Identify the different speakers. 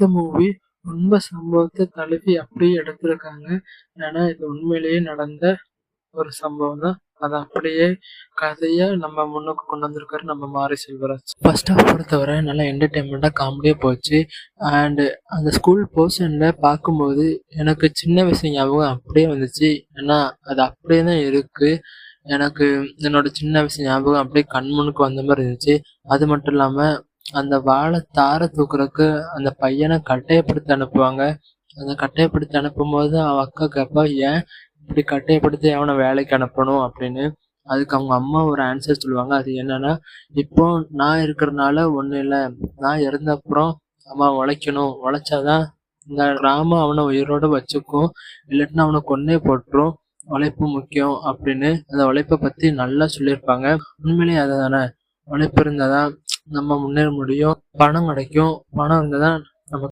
Speaker 1: இந்த மூவி உண்மை சம்பவத்தை தழுவி அப்படியே எடுத்திருக்காங்க. ஏன்னா இது உண்மையிலேயே நடந்த ஒரு சம்பவம் தான். அதை அப்படியே கதையா நம்ம முன்னுக்கு கொண்டு வந்திருக்காரு நம்ம மாரி செல்வராஜ். ஃபர்ஸ்ட் ஹாஃப் பொறுத்தவரை நல்லா என்டர்டைன்மெண்ட்டாக காமெடியாக போச்சு. அண்டு அந்த ஸ்கூல் போர்ஷனில் பார்க்கும்போது எனக்கு சின்ன வயசு ஞாபகம் அப்படியே வந்துச்சு. ஏன்னா அது அப்படியே தான் இருக்குது. எனக்கு என்னோட சின்ன வயசு ஞாபகம் அப்படியே கண் முன்னுக்கு வந்த மாதிரி இருந்துச்சு. அது மட்டும் இல்லாமல் அந்த வாழை தாரை தூக்குறதுக்கு அந்த பையனை கட்டாயப்படுத்தி அனுப்புவாங்க. அந்த கட்டாயப்படுத்தி அனுப்பும்போது அவன் அக்கா கேட்பா, ஏன் இப்படி கட்டாயப்படுத்தி அவனை வேலைக்கு அனுப்பணும் அப்படின்னு. அதுக்கு அவங்க அம்மா ஒரு ஆன்சர் சொல்லுவாங்க. அது என்னன்னா, இப்போ நான் இருக்கிறதுனால ஒன்றும் இல்லை, நான் இறந்தப்புறம் அவன் உழைக்கணும், உழைச்சாதான் இந்த கிராமம் அவனை உயிரோட வச்சுக்கும், இல்லாட்டினா அவனை கொன்னே போட்டுரும், உழைப்பு முக்கியம் அப்படின்னு அந்த உழைப்பை பற்றி நல்லா சொல்லியிருப்பாங்க. உண்மையிலேயே அதை தானே, உழைப்பு இருந்தால் தான் நம்ம முன்னேற முடியும், பணம் கிடைக்கும், பணம் இருந்தால் தான்